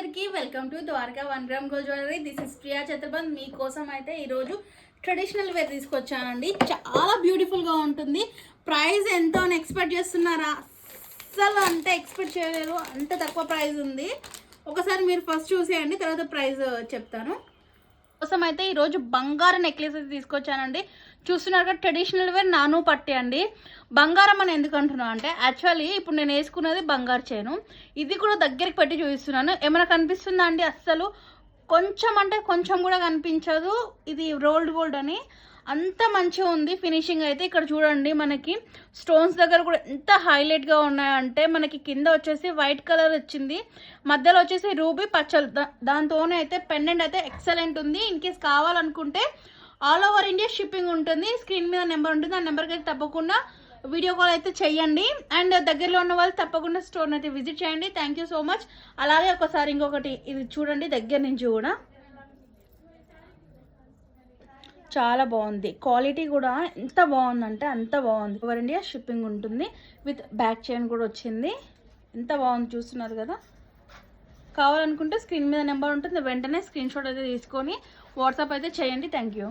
అందరికీ welcome to Dwarka 1 gram gold jewellery. This is Priya Chaturband. మీకోసం అయితే ఈరోజు ట్రెడిషనల్ వేర్ తీసుకొచ్చానండి. చాలా బ్యూటిఫుల్గా ఉంటుంది. ప్రైస్ ఎంతో అని ఎక్స్పెక్ట్ చేస్తున్నారా? అస్సలు అంటే ఎక్స్పెక్ట్ చేయలేదు, అంత తక్కువ ప్రైస్ ఉంది. ఒకసారి మీరు ఫస్ట్ చూసేయండి, తర్వాత ప్రైస్ చెప్తాను. కోసం అయితే ఈరోజు బంగారం నెక్లెస్ అయితే తీసుకొచ్చానండి. చూస్తున్నారు కదా, ట్రెడిషనల్ వేర్ నాను పట్టి అండి. బంగారం అని ఎందుకు అంటున్నా అంటే, యాక్చువల్లీ ఇప్పుడు నేను వేసుకున్నది బంగారు చైను. ఇది కూడా దగ్గరికి పెట్టి చూపిస్తున్నాను. ఏమైనా కనిపిస్తుందా అండి? అస్సలు కొంచెం అంటే కొంచెం కూడా కనిపించదు. ఇది రోల్డ్ గోల్డ్ అని అంత మంచిగా ఉంది ఫినిషింగ్ అయితే. ఇక్కడ చూడండి, మనకి స్టోన్స్ దగ్గర కూడా ఎంత హైలైట్గా ఉన్నాయంటే, మనకి కింద వచ్చేసి వైట్ కలర్ వచ్చింది, మధ్యలో వచ్చేసి రూబీ పచ్చలు, దాంతోనే అయితే పెండెంట్ అయితే ఎక్సలెంట్ ఉంది. ఇన్ కేస్ కావాలనుకుంటే ఆల్ ఓవర్ ఇండియా షిప్పింగ్ ఉంటుంది. స్క్రీన్ మీద నెంబర్ ఉంటుంది, ఆ నెంబర్కి అయితే తప్పకుండా వీడియో కాల్ అయితే చెయ్యండి. అండ్ దగ్గరలో ఉన్న వాళ్ళు తప్పకుండా స్టోర్ని అయితే విజిట్ చేయండి. Thank you so much. అలాగే ఒకసారి ఇంకొకటి ఇది చూడండి, దగ్గర నుంచి కూడా చాలా బాగుంది. క్వాలిటీ కూడా ఎంత బాగుందంటే అంత బాగుంది. ఓవర్ ఇండియా షిప్పింగ్ ఉంటుంది, విత్ బ్యాక్ చైన్ కూడా వచ్చింది. ఎంత బాగుంది చూస్తున్నారు కదా. కావాలనుకుంటే స్క్రీన్ మీద నెంబర్ ఉంటుంది, వెంటనే స్క్రీన్ షాట్ అయితే తీసుకొని వాట్సాప్ అయితే చేయండి. Thank you.